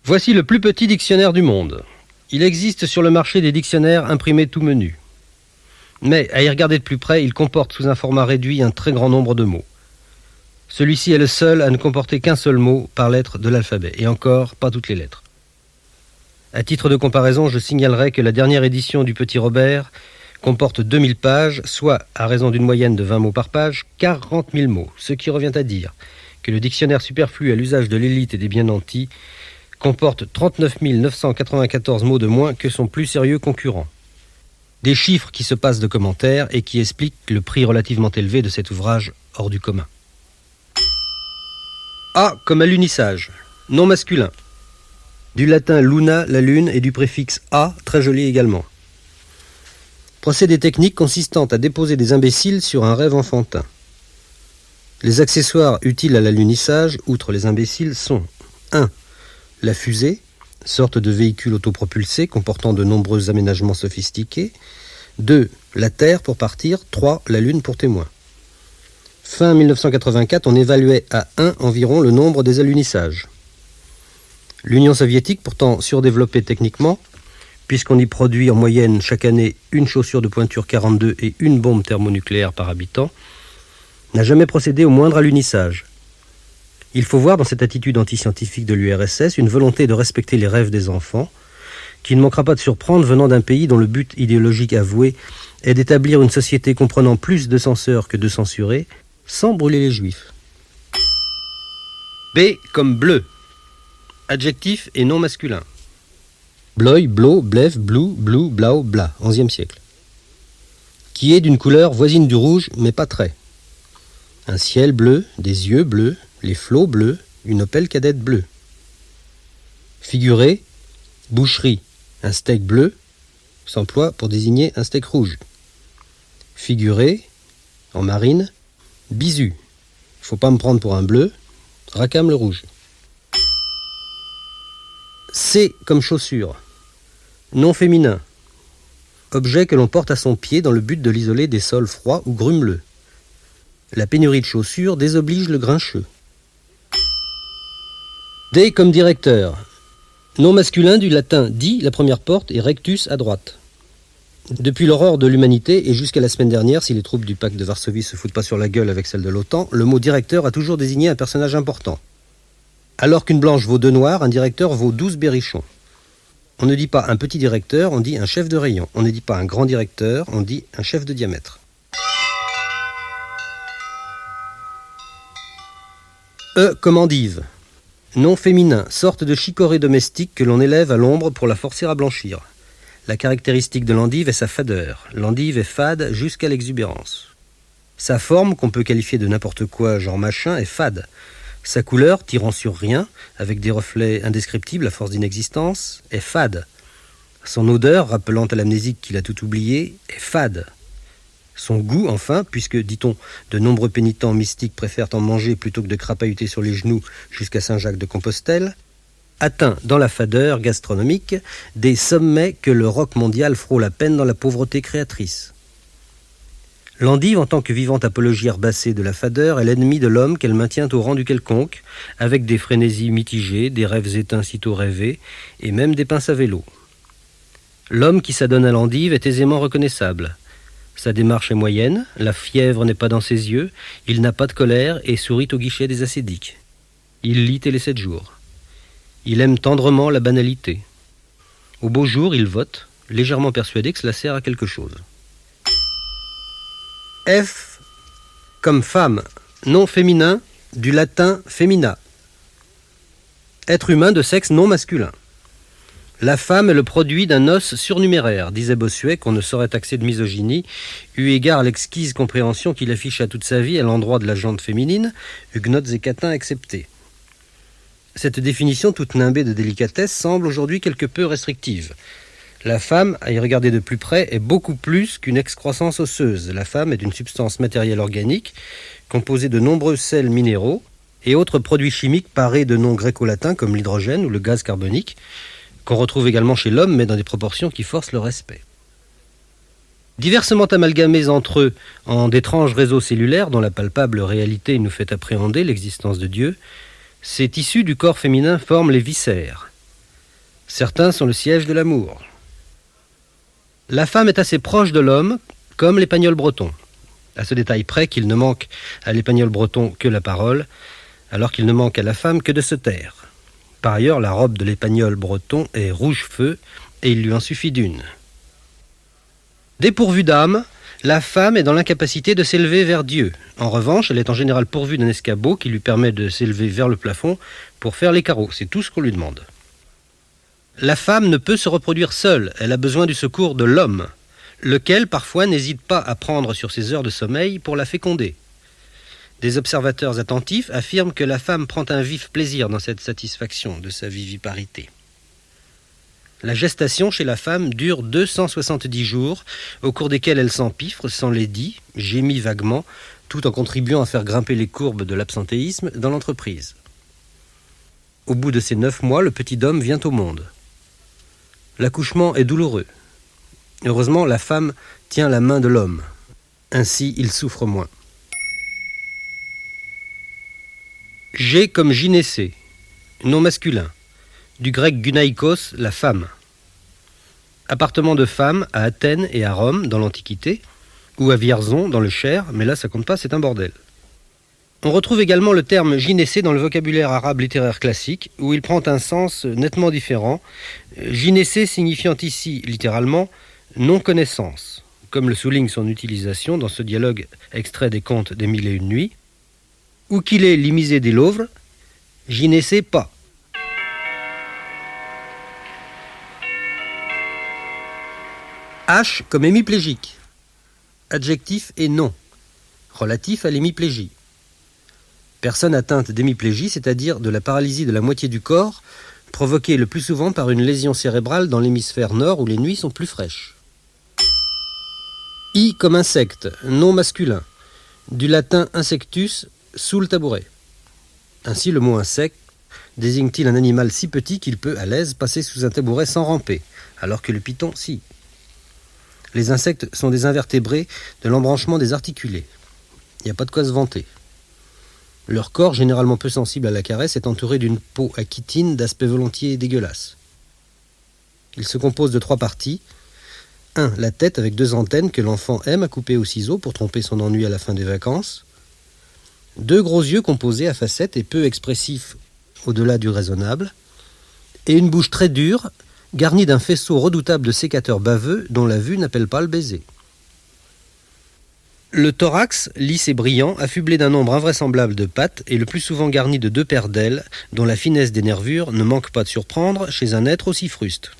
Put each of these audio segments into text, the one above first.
Voici le plus petit dictionnaire du monde. Il existe sur le marché des dictionnaires imprimés tout menu. Mais, à y regarder de plus près, il comporte sous un format réduit un très grand nombre de mots. Celui-ci est le seul à ne comporter qu'un seul mot par lettre de l'alphabet, et encore, pas toutes les lettres. À titre de comparaison, je signalerai que la dernière édition du Petit Robert comporte 2000 pages, soit, à raison d'une moyenne de 20 mots par page, 40 000 mots, ce qui revient à dire que le dictionnaire superflu à l'usage de l'élite et des bien nantis comporte 39 994 mots de moins que son plus sérieux concurrent. Des chiffres qui se passent de commentaires et qui expliquent le prix relativement élevé de cet ouvrage hors du commun. A comme alunissage, nom masculin. Du latin luna, la lune, et du préfixe a, très joli également. Procédé technique consistant à déposer des imbéciles sur un rêve enfantin. Les accessoires utiles à l'alunissage, outre les imbéciles, sont 1. La fusée, sorte de véhicule autopropulsé comportant de nombreux aménagements sophistiqués. 2. La Terre pour partir. 3. La Lune pour témoin. Fin 1984, on évaluait à 1 environ le nombre des alunissages. L'Union soviétique, pourtant surdéveloppée techniquement, puisqu'on y produit en moyenne chaque année une chaussure de pointure 42 et une bombe thermonucléaire par habitant, n'a jamais procédé au moindre alunissage. Il faut voir dans cette attitude antiscientifique de l'URSS une volonté de respecter les rêves des enfants, qui ne manquera pas de surprendre venant d'un pays dont le but idéologique avoué est d'établir une société comprenant plus de censeurs que de censurés, sans brûler les juifs. B comme bleu. Adjectif et nom masculin. Bloy, blo, blef, blou, blou, blau, bla, 11e siècle. Qui est d'une couleur voisine du rouge, mais pas très. Un ciel bleu, des yeux bleus, les flots bleus, une Opel Kadett bleue. Figuré, boucherie, un steak bleu, s'emploie pour désigner un steak rouge. Figuré, en marine, bisu, faut pas me prendre pour un bleu, racame le rouge. C comme chaussure. Nom féminin. Objet que l'on porte à son pied dans le but de l'isoler des sols froids ou grumeleux. La pénurie de chaussures désoblige le grincheux. D comme directeur. Nom masculin du latin di, la première porte, et rectus à droite. Depuis l'aurore de l'humanité, et jusqu'à la semaine dernière, si les troupes du pacte de Varsovie se foutent pas sur la gueule avec celles de l'OTAN, le mot directeur a toujours désigné un personnage important. Alors qu'une blanche vaut 2 noirs, un directeur vaut 12 berrichons. On ne dit pas un petit directeur, on dit un chef de rayon. On ne dit pas un grand directeur, on dit un chef de diamètre. E comme endive. Nom féminin, sorte de chicorée domestique que l'on élève à l'ombre pour la forcer à blanchir. La caractéristique de l'endive est sa fadeur. L'endive est fade jusqu'à l'exubérance. Sa forme, qu'on peut qualifier de n'importe quoi, genre machin, est fade. Sa couleur, tirant sur rien, avec des reflets indescriptibles à force d'inexistence, est fade. Son odeur, rappelant à l'amnésique qu'il a tout oublié, est fade. Son goût, enfin, puisque, dit-on, de nombreux pénitents mystiques préfèrent en manger plutôt que de crapahuter sur les genoux jusqu'à Saint-Jacques-de-Compostelle, atteint dans la fadeur gastronomique des sommets que le rock mondial frôle à peine dans la pauvreté créatrice. L'endive, en tant que vivante apologie herbacée de la fadeur, est l'ennemi de l'homme qu'elle maintient au rang du quelconque, avec des frénésies mitigées, des rêves éteints sitôt rêvés, et même des pinces à vélo. L'homme qui s'adonne à l'endive est aisément reconnaissable. Sa démarche est moyenne, la fièvre n'est pas dans ses yeux, il n'a pas de colère et sourit au guichet des ascédiques. Il lit Télé 7 jours. Il aime tendrement la banalité. Au beau jour, il vote, légèrement persuadé que cela sert à quelque chose. F comme femme, nom féminin, du latin femina. Être humain de sexe non masculin. La femme est le produit d'un os surnuméraire, disait Bossuet, qu'on ne saurait taxer de misogynie, eu égard à l'exquise compréhension qu'il affiche à toute sa vie à l'endroit de la gente féminine, huguenotes et catins exceptés. Cette définition toute nimbée de délicatesse semble aujourd'hui quelque peu restrictive. La femme, à y regarder de plus près, est beaucoup plus qu'une excroissance osseuse. La femme est une substance matérielle organique, composée de nombreux sels minéraux et autres produits chimiques parés de noms gréco-latins comme l'hydrogène ou le gaz carbonique, qu'on retrouve également chez l'homme, mais dans des proportions qui forcent le respect. Diversement amalgamés entre eux en d'étranges réseaux cellulaires dont la palpable réalité nous fait appréhender l'existence de Dieu, ces tissus du corps féminin forment les viscères. Certains sont le siège de l'amour. La femme est assez proche de l'homme, comme l'épagnol breton, à ce détail près qu'il ne manque à l'épagnol breton que la parole, alors qu'il ne manque à la femme que de se taire. Par ailleurs, la robe de l'épagnol breton est rouge feu, et il lui en suffit d'une. Dépourvue d'âme, la femme est dans l'incapacité de s'élever vers Dieu. En revanche, elle est en général pourvue d'un escabeau qui lui permet de s'élever vers le plafond pour faire les carreaux. C'est tout ce qu'on lui demande. La femme ne peut se reproduire seule. Elle a besoin du secours de l'homme, lequel parfois n'hésite pas à prendre sur ses heures de sommeil pour la féconder. Des observateurs attentifs affirment que la femme prend un vif plaisir dans cette satisfaction de sa viviparité. La gestation chez la femme dure 270 jours, au cours desquels elle s'empiffre, s'enlaidit, gémit vaguement, tout en contribuant à faire grimper les courbes de l'absentéisme dans l'entreprise. Au bout de ces 9 mois, le petit homme vient au monde. L'accouchement est douloureux. Heureusement, la femme tient la main de l'homme. Ainsi, il souffre moins. G comme gynécée, nom masculin. Du grec gunaikos, la femme. Appartement de femme à Athènes et à Rome dans l'Antiquité, ou à Vierzon dans le Cher, mais là ça compte pas, c'est un bordel. On retrouve également le terme gynécée dans le vocabulaire arabe littéraire classique, où il prend un sens nettement différent, gynécée signifiant ici littéralement non-connaissance, comme le souligne son utilisation dans ce dialogue extrait des contes des Mille et une nuits, ou qu'il est l'imisé des Louvres, gynécée pas. H comme hémiplégique. Adjectif et nom. Relatif à l'hémiplégie. Personne atteinte d'hémiplégie, c'est-à-dire de la paralysie de la moitié du corps, provoquée le plus souvent par une lésion cérébrale dans l'hémisphère nord où les nuits sont plus fraîches. I comme insecte, nom masculin. Du latin insectus, sous le tabouret. Ainsi le mot insecte désigne-t-il un animal si petit qu'il peut à l'aise passer sous un tabouret sans ramper, alors que le python, si. Les insectes sont des invertébrés de l'embranchement des articulés. Il n'y a pas de quoi se vanter. Leur corps, généralement peu sensible à la caresse, est entouré d'une peau à chitine d'aspect volontiers dégueulasse. Il se compose de 3 parties. 1. La tête avec 2 antennes que l'enfant aime à couper au ciseau pour tromper son ennui à la fin des vacances. 2 gros yeux composés à facettes et peu expressifs au-delà du raisonnable. Et une bouche très dure, garni d'un faisceau redoutable de sécateurs baveux dont la vue n'appelle pas le baiser. Le thorax, lisse et brillant, affublé d'un nombre invraisemblable de pattes et le plus souvent garni de 2 paires d'ailes, dont la finesse des nervures ne manque pas de surprendre chez un être aussi fruste.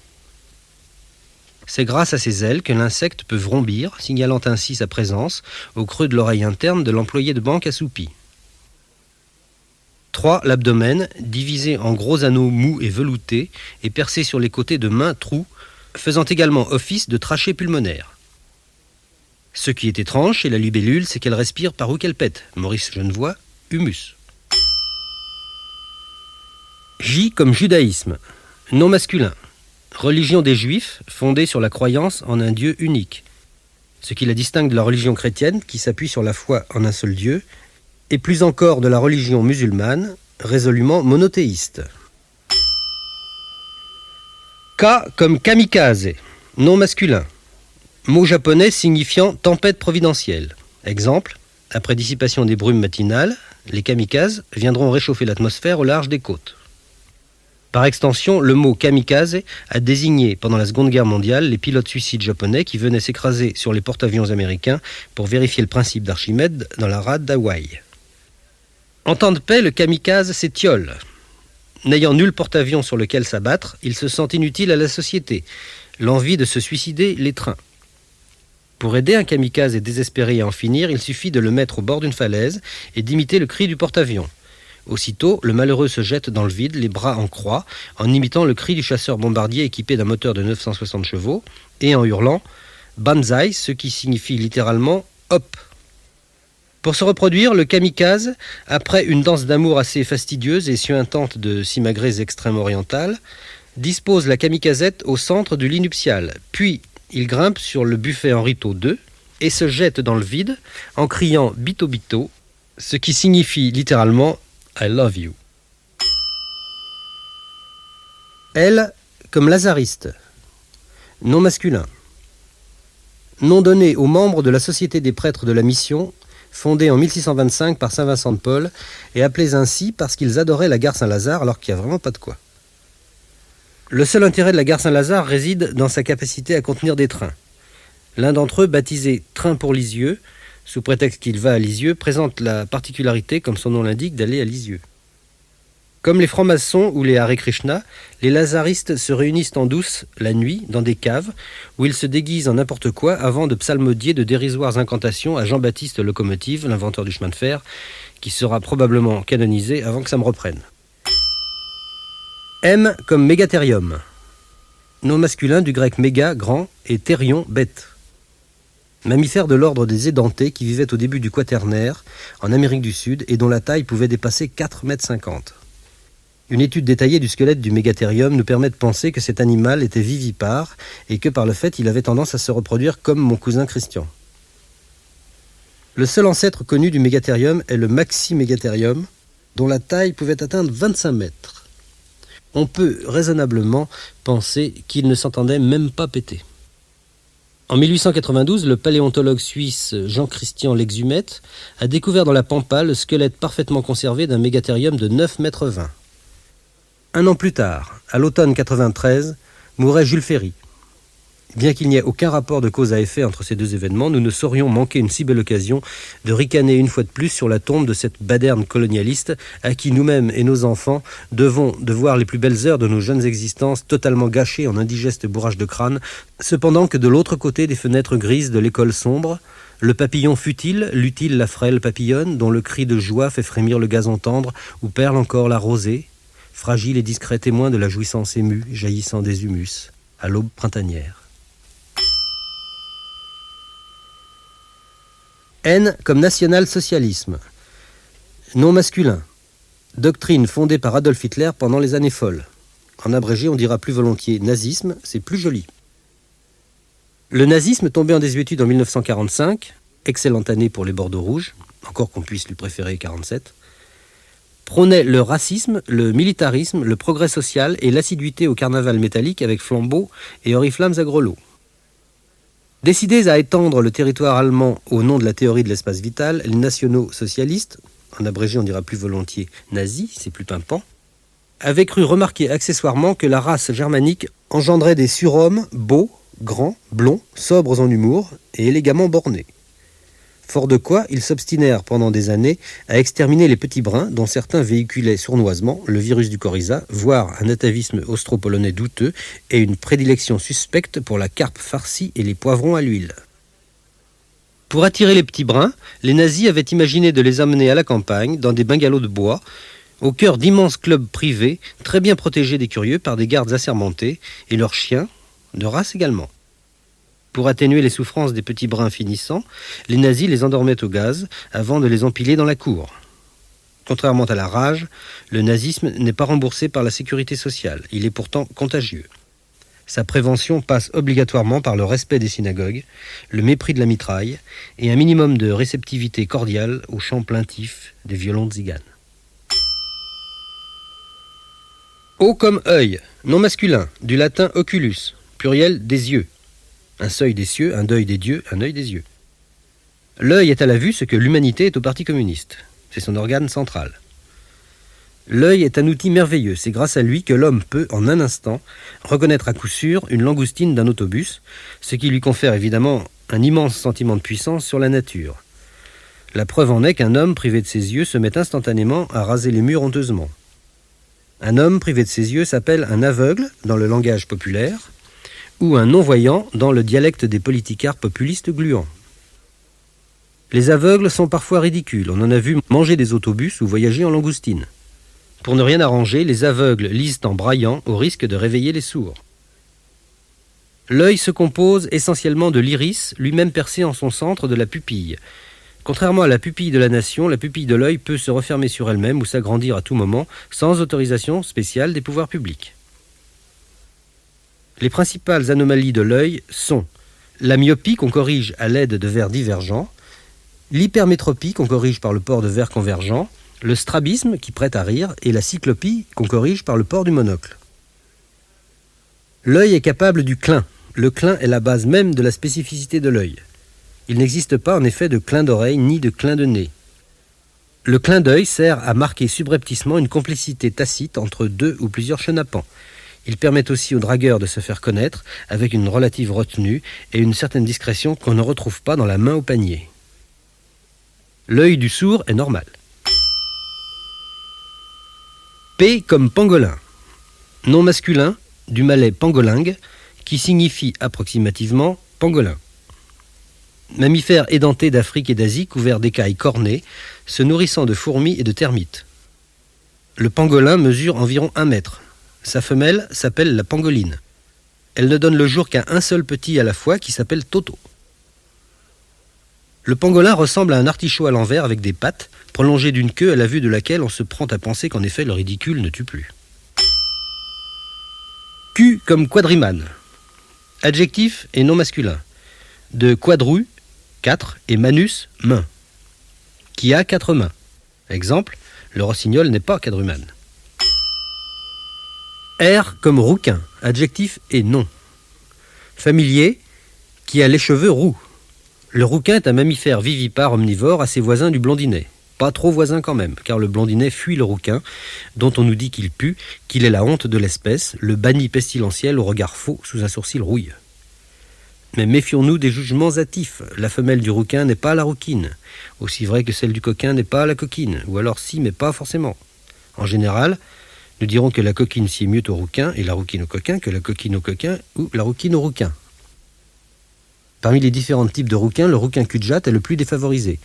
C'est grâce à ces ailes que l'insecte peut vrombir, signalant ainsi sa présence au creux de l'oreille interne de l'employé de banque assoupi. 3. L'abdomen, divisé en gros anneaux mous et veloutés et percé sur les côtés de maints trous, faisant également office de trachée pulmonaire. Ce qui est étrange chez la libellule, c'est qu'elle respire par où qu'elle pète. Maurice Genevoix, humus. J comme judaïsme, nom masculin. Religion des Juifs, fondée sur la croyance en un Dieu unique. Ce qui la distingue de la religion chrétienne, qui s'appuie sur la foi en un seul Dieu, et plus encore de la religion musulmane, résolument monothéiste. K comme kamikaze, nom masculin. Mot japonais signifiant tempête providentielle. Exemple, après dissipation des brumes matinales, les kamikazes viendront réchauffer l'atmosphère au large des côtes. Par extension, le mot kamikaze a désigné pendant la Seconde Guerre mondiale les pilotes suicides japonais qui venaient s'écraser sur les porte-avions américains pour vérifier le principe d'Archimède dans la rade d'Hawaï. En temps de paix, le kamikaze s'étiole. N'ayant nul porte-avions sur lequel s'abattre, il se sent inutile à la société. L'envie de se suicider l'étreint. Pour aider un kamikaze désespéré à en finir, il suffit de le mettre au bord d'une falaise et d'imiter le cri du porte-avions. Aussitôt, le malheureux se jette dans le vide, les bras en croix, en imitant le cri du chasseur bombardier équipé d'un moteur de 960 chevaux, et en hurlant « Banzai », ce qui signifie littéralement « hop ». Pour se reproduire, le kamikaze, après une danse d'amour assez fastidieuse et suintante de simagrées extrême-orientales, dispose la kamikazette au centre du lit nuptial, puis il grimpe sur le buffet Henritot II et se jette dans le vide en criant « Bito Bito », ce qui signifie littéralement « I love you ». L comme lazariste. Nom masculin. Nom donné aux membres de la Société des prêtres de la Mission, fondée en 1625 par saint Vincent de Paul, et appelés ainsi parce qu'ils adoraient la gare Saint-Lazare alors qu'il n'y a vraiment pas de quoi. Le seul intérêt de la gare Saint-Lazare réside dans sa capacité à contenir des trains. L'un d'entre eux, baptisé Train pour Lisieux, sous prétexte qu'il va à Lisieux, présente la particularité, comme son nom l'indique, d'aller à Lisieux. Comme les francs-maçons ou les Hare Krishna, les lazaristes se réunissent en douce, la nuit, dans des caves, où ils se déguisent en n'importe quoi avant de psalmodier de dérisoires incantations à Jean-Baptiste Locomotive, l'inventeur du chemin de fer, qui sera probablement canonisé avant que ça me reprenne. M comme mégathérium. Nom masculin du grec méga, grand, et thérion, bête. Mammifère de l'ordre des édentés qui vivait au début du Quaternaire, en Amérique du Sud, et dont la taille pouvait dépasser 4,50 mètres. Une étude détaillée du squelette du mégathérium nous permet de penser que cet animal était vivipare et que par le fait il avait tendance à se reproduire comme mon cousin Christian. Le seul ancêtre connu du mégathérium est le Maximégathérium, dont la taille pouvait atteindre 25 mètres. On peut raisonnablement penser qu'il ne s'entendait même pas péter. En 1892, le paléontologue suisse Jean-Christian Lexhumette a découvert dans la pampa le squelette parfaitement conservé d'un mégathérium de 9,20 mètres. Un an plus tard, à l'automne 93, mourait Jules Ferry. Bien qu'il n'y ait aucun rapport de cause à effet entre ces deux événements, nous ne saurions manquer une si belle occasion de ricaner une fois de plus sur la tombe de cette baderne colonialiste à qui nous-mêmes et nos enfants devons de voir les plus belles heures de nos jeunes existences totalement gâchées en indigeste bourrage de crâne, cependant que de l'autre côté des fenêtres grises de l'école sombre, le papillon futile, l'utile la frêle papillonne, dont le cri de joie fait frémir le gazon tendre, où perle encore la rosée, fragile et discret témoin de la jouissance émue jaillissant des humus, à l'aube printanière. N comme national-socialisme. Nom masculin. Doctrine fondée par Adolf Hitler pendant les années folles. En abrégé, on dira plus volontiers nazisme, c'est plus joli. Le nazisme tombé en désuétude en 1945, excellente année pour les Bordeaux rouges, encore qu'on puisse lui préférer 47, prônait le racisme, le militarisme, le progrès social et l'assiduité au carnaval métallique avec flambeaux et oriflammes à grelots. Décidés à étendre le territoire allemand au nom de la théorie de l'espace vital, les nationaux socialistes, en abrégé on dira plus volontiers nazis, c'est plus pimpant, avaient cru remarquer accessoirement que la race germanique engendrait des surhommes beaux, grands, blonds, sobres en humour et élégamment bornés. Fort de quoi, ils s'obstinèrent pendant des années à exterminer les petits bruns dont certains véhiculaient sournoisement le virus du coryza, voire un atavisme austro-polonais douteux et une prédilection suspecte pour la carpe farcie et les poivrons à l'huile. Pour attirer les petits bruns, les nazis avaient imaginé de les amener à la campagne dans des bungalows de bois, au cœur d'immenses clubs privés, très bien protégés des curieux par des gardes assermentés, et leurs chiens, de race également. Pour atténuer les souffrances des petits bruns finissants, les nazis les endormaient au gaz avant de les empiler dans la cour. Contrairement à la rage, le nazisme n'est pas remboursé par la sécurité sociale. Il est pourtant contagieux. Sa prévention passe obligatoirement par le respect des synagogues, le mépris de la mitraille et un minimum de réceptivité cordiale aux chants plaintifs des violentes ziganes. O comme œil, nom masculin, du latin oculus, pluriel des yeux. Un seuil des cieux, un deuil des dieux, un œil des yeux. L'œil est à la vue ce que l'humanité est au Parti communiste. C'est son organe central. L'œil est un outil merveilleux. C'est grâce à lui que l'homme peut, en un instant, reconnaître à coup sûr une langoustine d'un autobus, ce qui lui confère évidemment un immense sentiment de puissance sur la nature. La preuve en est qu'un homme privé de ses yeux se met instantanément à raser les murs honteusement. Un homme privé de ses yeux s'appelle un aveugle dans le langage populaire, ou un non-voyant dans le dialecte des politicards populistes gluants. Les aveugles sont parfois ridicules, on en a vu manger des autobus ou voyager en langoustine. Pour ne rien arranger, les aveugles lisent en braillant au risque de réveiller les sourds. L'œil se compose essentiellement de l'iris, lui-même percé en son centre de la pupille. Contrairement à la pupille de la nation, la pupille de l'œil peut se refermer sur elle-même ou s'agrandir à tout moment, sans autorisation spéciale des pouvoirs publics. Les principales anomalies de l'œil sont la myopie qu'on corrige à l'aide de verres divergents, l'hypermétropie qu'on corrige par le port de verres convergents, le strabisme qui prête à rire et la cyclopie qu'on corrige par le port du monocle. L'œil est capable du clin. Le clin est la base même de la spécificité de l'œil. Il n'existe pas en effet de clin d'oreille ni de clin de nez. Le clin d'œil sert à marquer subrepticement une complicité tacite entre deux ou plusieurs chenapans. Il permet aussi aux dragueurs de se faire connaître avec une relative retenue et une certaine discrétion qu'on ne retrouve pas dans la main au panier. L'œil du sourd est normal. P comme pangolin. Nom masculin du malais pangolingue qui signifie approximativement pangolin. Mammifère édenté d'Afrique et d'Asie couvert d'écailles cornées, se nourrissant de fourmis et de termites. Le pangolin mesure environ 1 mètre. Sa femelle s'appelle la pangoline. Elle ne donne le jour qu'à un seul petit à la fois qui s'appelle Toto. Le pangolin ressemble à un artichaut à l'envers avec des pattes, prolongées d'une queue à la vue de laquelle on se prend à penser qu'en effet le ridicule ne tue plus. Q comme quadrimane. Adjectif et nom masculin. De quadru, 4, et manus, main. Qui a 4 mains. Exemple, le rossignol n'est pas quadrumane. R comme rouquin. Adjectif et nom. Familier, qui a les cheveux roux. Le rouquin est un mammifère vivipare omnivore assez voisin du blondinet. Pas trop voisin quand même, car le blondinet fuit le rouquin, dont on nous dit qu'il pue, qu'il est la honte de l'espèce, le banni pestilentiel au regard faux sous un sourcil rouille. Mais méfions-nous des jugements hâtifs. La femelle du rouquin n'est pas la rouquine, aussi vrai que celle du coquin n'est pas la coquine, ou alors si, mais pas forcément. En général, nous dirons que la coquine sied mieux au rouquin et la rouquine au coquin que la coquine au coquin ou la rouquine au rouquin. Parmi les différents types de rouquins, le rouquin cul-de-jatte est le plus défavorisé.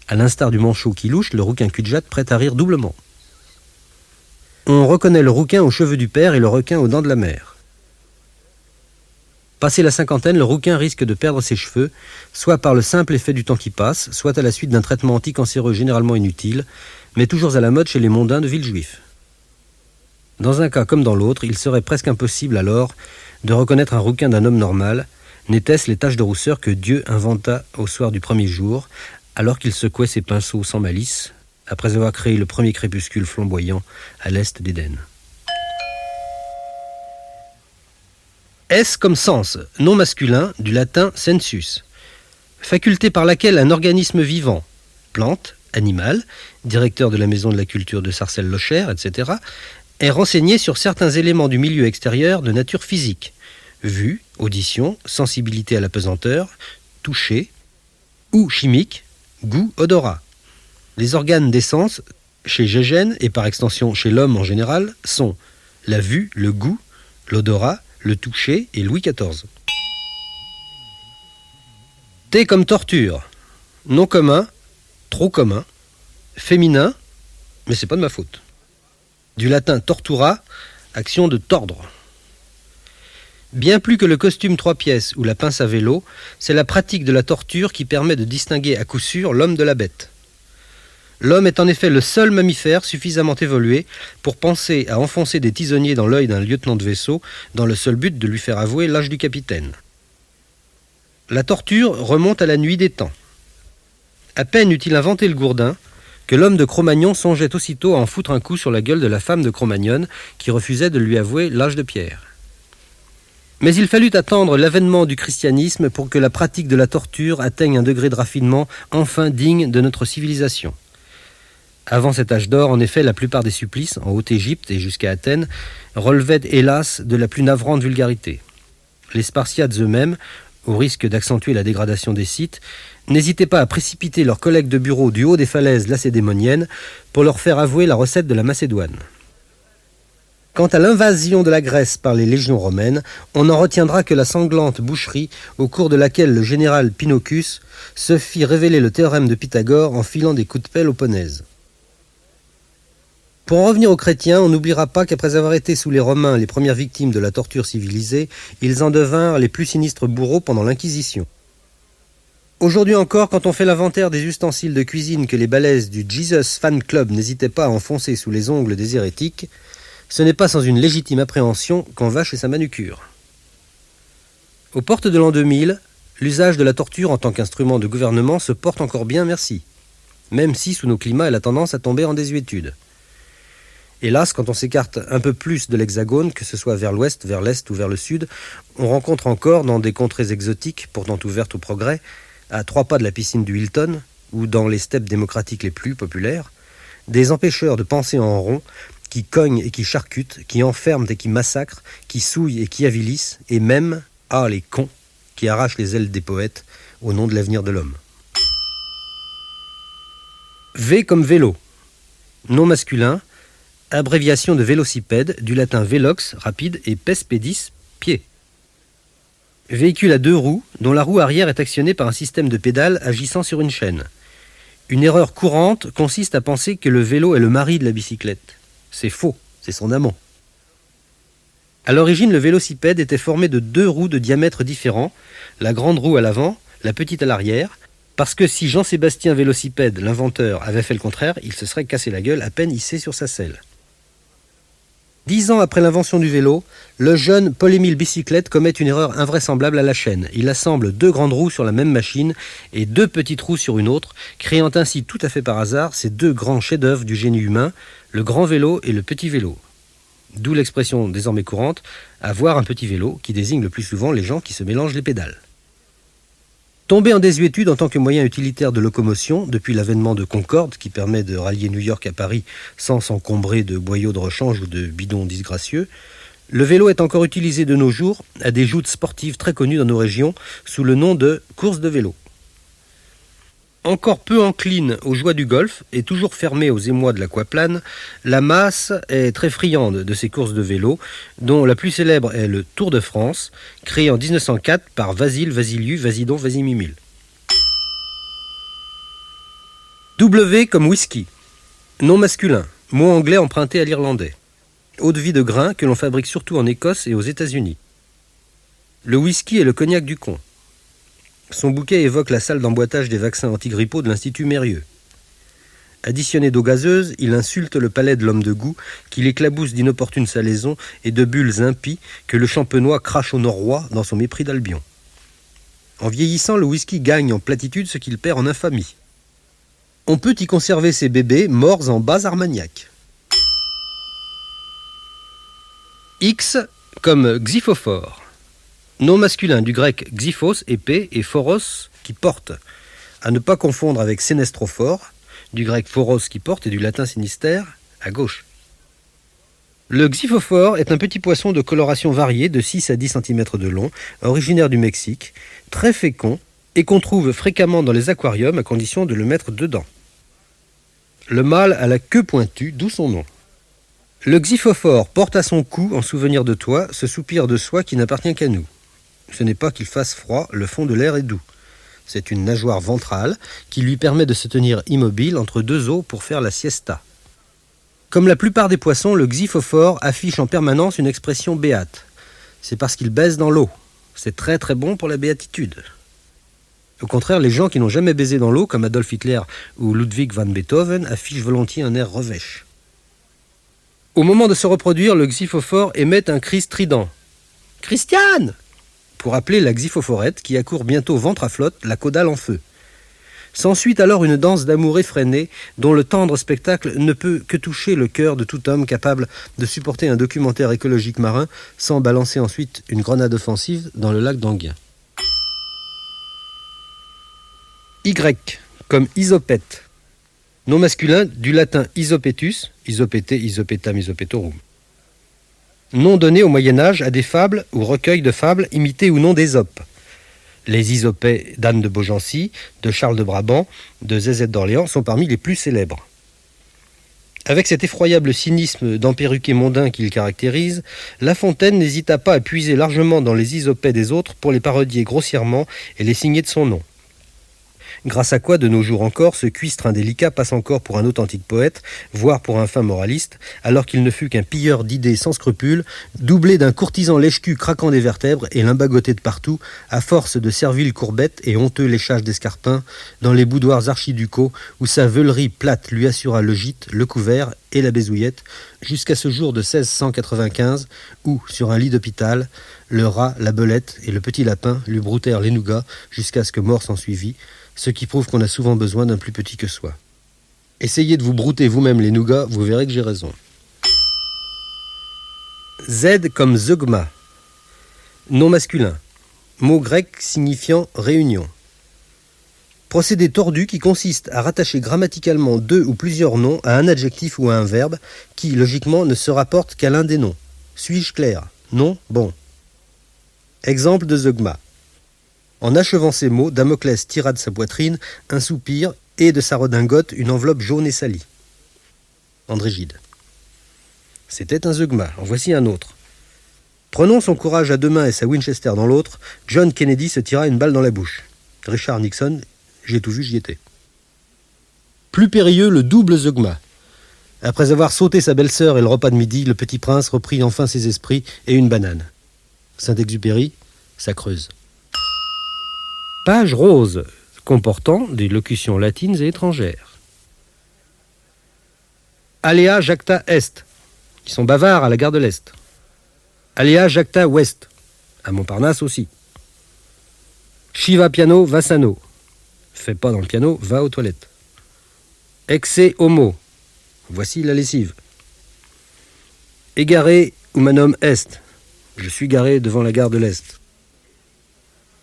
À l'instar du manchot qui louche, le rouquin cul-de-jatte prête à rire doublement. On reconnaît le rouquin aux cheveux du père et le requin aux dents de la mère. Passé la cinquantaine, le rouquin risque de perdre ses cheveux, soit par le simple effet du temps qui passe, soit à la suite d'un traitement anticancéreux généralement inutile, mais toujours à la mode chez les mondains de Villejuif. Dans un cas comme dans l'autre, il serait presque impossible alors de reconnaître un rouquin d'un homme normal, n'était-ce les taches de rousseur que Dieu inventa au soir du premier jour, alors qu'il secouait ses pinceaux sans malice, après avoir créé le premier crépuscule flamboyant à l'est d'Éden. S comme sens, nom masculin, du latin sensus. Faculté par laquelle un organisme vivant, plante, animal, directeur de la maison de la culture de Sarcelles-Locher, etc., est renseigné sur certains éléments du milieu extérieur de nature physique, vue, audition, sensibilité à la pesanteur, toucher, ou chimique, goût, odorat. Les organes des sens, chez Gégène et par extension chez l'homme en général, sont la vue, le goût, l'odorat, le toucher et Louis XIV. T comme torture. Nom commun, trop commun. Féminin, mais c'est pas de ma faute. Du latin tortura, action de tordre. Bien plus que le costume 3 pièces ou la pince à vélo, c'est la pratique de la torture qui permet de distinguer à coup sûr l'homme de la bête. L'homme est en effet le seul mammifère suffisamment évolué pour penser à enfoncer des tisonniers dans l'œil d'un lieutenant de vaisseau dans le seul but de lui faire avouer l'âge du capitaine. La torture remonte à la nuit des temps. À peine eut-il inventé le gourdin que l'homme de Cro-Magnon songeait aussitôt à en foutre un coup sur la gueule de la femme de Cro-Magnon qui refusait de lui avouer l'âge de pierre. Mais il fallut attendre l'avènement du christianisme pour que la pratique de la torture atteigne un degré de raffinement enfin digne de notre civilisation. Avant cet âge d'or, en effet, la plupart des supplices, en Haute-Égypte et jusqu'à Athènes, relevaient, hélas, de la plus navrante vulgarité. Les Spartiates eux-mêmes, au risque d'accentuer la dégradation des sites, n'hésitaient pas à précipiter leurs collègues de bureau du haut des falaises lacédémoniennes pour leur faire avouer la recette de la Macédoine. Quant à l'invasion de la Grèce par les légions romaines, on n'en retiendra que la sanglante boucherie au cours de laquelle le général Pinocchus se fit révéler le théorème de Pythagore en filant des coups de pelle aux punaises. Pour en revenir aux chrétiens, on n'oubliera pas qu'après avoir été sous les Romains les premières victimes de la torture civilisée, ils en devinrent les plus sinistres bourreaux pendant l'Inquisition. Aujourd'hui encore, quand on fait l'inventaire des ustensiles de cuisine que les balèzes du Jesus Fan Club n'hésitaient pas à enfoncer sous les ongles des hérétiques, ce n'est pas sans une légitime appréhension qu'on va chez sa manucure. Aux portes de l'an 2000, l'usage de la torture en tant qu'instrument de gouvernement se porte encore bien, merci, même si sous nos climats elle a tendance à tomber en désuétude. Hélas, quand on s'écarte un peu plus de l'hexagone, que ce soit vers l'ouest, vers l'est ou vers le sud, on rencontre encore dans des contrées exotiques, pourtant ouvertes au progrès, à 3 pas de la piscine du Hilton, ou dans les steppes démocratiques les plus populaires, des empêcheurs de penser en rond, qui cognent et qui charcutent, qui enferment et qui massacrent, qui souillent et qui avilissent, et même, les cons, qui arrachent les ailes des poètes au nom de l'avenir de l'homme. V comme vélo. Nom masculin, abréviation de vélocipède, du latin velox, rapide, et pes pedis, pied. Véhicule à 2 roues, dont la roue arrière est actionnée par un système de pédales agissant sur une chaîne. Une erreur courante consiste à penser que le vélo est le mari de la bicyclette. C'est faux, c'est son amant. À l'origine, le vélocipède était formé de 2 roues de diamètre différents, la grande roue à l'avant, la petite à l'arrière, parce que si Jean-Sébastien Vélocipède, l'inventeur, avait fait le contraire, il se serait cassé la gueule à peine hissé sur sa selle. 10 ans après l'invention du vélo, le jeune Paul-Émile Bicyclette commet une erreur invraisemblable à la chaîne. Il assemble 2 grandes roues sur la même machine et 2 petites roues sur une autre, créant ainsi tout à fait par hasard ces 2 grands chefs-d'œuvre du génie humain, le grand vélo et le petit vélo. D'où l'expression désormais courante « avoir un petit vélo » qui désigne le plus souvent les gens qui se mélangent les pédales. Tombé en désuétude en tant que moyen utilitaire de locomotion, depuis l'avènement de Concorde, qui permet de rallier New York à Paris sans s'encombrer de boyaux de rechange ou de bidons disgracieux, le vélo est encore utilisé de nos jours à des joutes sportives très connues dans nos régions sous le nom de course de vélo. Encore peu encline aux joies du golf et toujours fermée aux émois de l'aquaplane, la masse est très friande de ces courses de vélo, dont la plus célèbre est le Tour de France, créé en 1904 par Vasile Vasiliu Vasidon Vasimimil. W comme whisky. Nom masculin, mot anglais emprunté à l'irlandais. Eau de vie de grain que l'on fabrique surtout en Écosse et aux États-Unis. Le whisky est le cognac du con. Son bouquet évoque la salle d'emboîtage des vaccins antigrippaux de l'Institut Mérieux. Additionné d'eau gazeuse, il insulte le palais de l'homme de goût, qui l'éclabousse d'inopportunes salaisons et de bulles impies que le champenois crache au Norrois dans son mépris d'Albion. En vieillissant, le whisky gagne en platitude ce qu'il perd en infamie. On peut y conserver ses bébés morts en base armagnac. X comme xyphophore. Nom masculin du grec xyphos, épée, et phoros, qui porte. À ne pas confondre avec sénestrophore, du grec phoros, qui porte, et du latin sinister, à gauche. Le xyphophore est un petit poisson de coloration variée de 6 à 10 cm de long, originaire du Mexique, très fécond, et qu'on trouve fréquemment dans les aquariums à condition de le mettre dedans. Le mâle a la queue pointue, d'où son nom. Le xyphophore porte à son cou, en souvenir de toi, ce soupir de soie qui n'appartient qu'à nous. Ce n'est pas qu'il fasse froid, le fond de l'air est doux. C'est une nageoire ventrale qui lui permet de se tenir immobile entre 2 os pour faire la siesta. Comme la plupart des poissons, le xyphophore affiche en permanence une expression béate. C'est parce qu'il baise dans l'eau. C'est très très bon pour la béatitude. Au contraire, les gens qui n'ont jamais baisé dans l'eau, comme Adolf Hitler ou Ludwig van Beethoven, affichent volontiers un air revêche. Au moment de se reproduire, le xyphophore émet un cri strident. « Christiane !» pour appeler la xyphophorette qui accourt bientôt ventre à flotte, la caudale en feu. S'ensuit alors une danse d'amour effrénée dont le tendre spectacle ne peut que toucher le cœur de tout homme capable de supporter un documentaire écologique marin sans balancer ensuite une grenade offensive dans le lac d'Anguien. Y comme isopète. Nom masculin du latin isopetus, isopété, isopetam, isopetorum. Nom donné au Moyen-Âge à des fables ou recueils de fables imités ou non d'Ésope. Les Isopets d'Anne de Beaugency, de Charles de Brabant, de Zézette d'Orléans sont parmi les plus célèbres. Avec cet effroyable cynisme d'emperruqué mondain qui le caractérise, La Fontaine n'hésita pas à puiser largement dans les Isopets des autres pour les parodier grossièrement et les signer de son nom. Grâce à quoi, de nos jours encore, ce cuistre indélicat passe encore pour un authentique poète, voire pour un fin moraliste, alors qu'il ne fut qu'un pilleur d'idées sans scrupules, doublé d'un courtisan lèche-cul craquant des vertèbres et limbagoté de partout, à force de serviles courbettes et honteux léchages d'escarpins, dans les boudoirs archiducaux où sa veulerie plate lui assura le gîte, le couvert et la bézouillette, jusqu'à ce jour de 1695, où, sur un lit d'hôpital, le rat, la belette et le petit lapin lui broutèrent les nougats jusqu'à ce que mort s'ensuivit, ce qui prouve qu'on a souvent besoin d'un plus petit que soi. Essayez de vous brouter vous-même les nougats, vous verrez que j'ai raison. Z comme zeugma. Nom masculin. Mot grec signifiant réunion. Procédé tordu qui consiste à rattacher grammaticalement deux ou plusieurs noms à un adjectif ou à un verbe qui, logiquement, ne se rapporte qu'à l'un des noms. Suis-je clair? Non? Bon. Exemple de zeugma. En achevant ces mots, Damoclès tira de sa poitrine un soupir et de sa redingote une enveloppe jaune et salie. André Gide. C'était un zeugma. En voici un autre. Prenant son courage à deux mains et sa Winchester dans l'autre, John Kennedy se tira une balle dans la bouche. Richard Nixon, j'ai tout vu, j'y étais. Plus périlleux, le double zeugma. Après avoir sauté sa belle-sœur et le repas de midi, le petit prince reprit enfin ses esprits et une banane. Saint-Exupéry, ça creuse. Page rose, comportant des locutions latines et étrangères. Alea jacta est. Ils sont bavards à la gare de l'Est. Alea jacta ouest. À Montparnasse aussi. Shiva piano vassano. Fais pas dans le piano, va aux toilettes. Exe homo. Voici la lessive. Égaré humanum est. Je suis garé devant la gare de l'Est.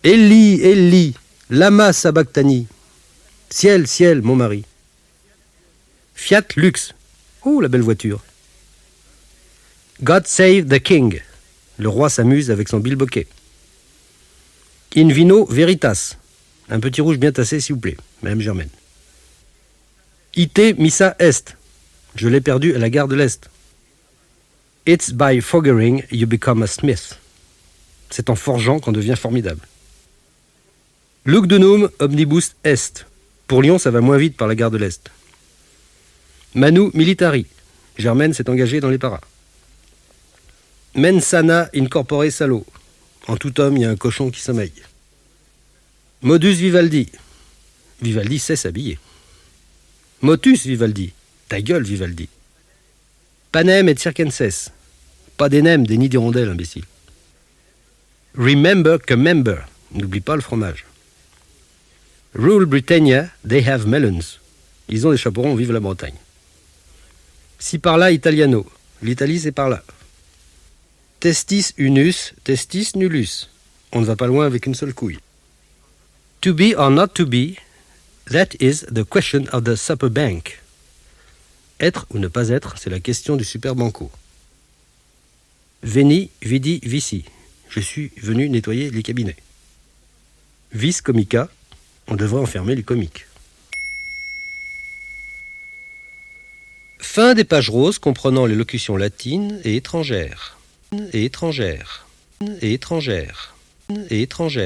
Elli, Elli, lama sabachthani. Ciel, ciel, mon mari. Fiat lux. Oh, la belle voiture. God save the king. Le roi s'amuse avec son bilboquet. In vino veritas. Un petit rouge bien tassé, s'il vous plaît, Madame Germaine. Ite missa est. Je l'ai perdu à la gare de l'Est. It's by foggering you become a smith. C'est en forgeant qu'on devient formidable. Lugdunum omnibus est. Pour Lyon, ça va moins vite par la gare de l'Est. Manu militari. Germaine s'est engagée dans les paras. Mensana incorpore salo. En tout homme, il y a un cochon qui sommeille. Modus Vivaldi. Vivaldi sait s'habiller. Motus Vivaldi. Ta gueule, Vivaldi. Panem et circenses. Pas des nems, des nids d'hirondelles, imbécile. Remember que member. N'oublie pas le fromage. Rule Britannia, they have melons. Ils ont des chaperons, vive la Bretagne. Si par là, italiano. L'Italie, c'est par là. Testis unus, testis nullus. On ne va pas loin avec une seule couille. To be or not to be, that is the question of the supper bank. Être ou ne pas être, c'est la question du super banco. Veni, vidi, vici. Je suis venu nettoyer les cabinets. Vis comica, on devrait enfermer les comiques. Fin des pages roses comprenant les locutions latines et étrangères. Et étrangères. Et étrangères. Et étrangères.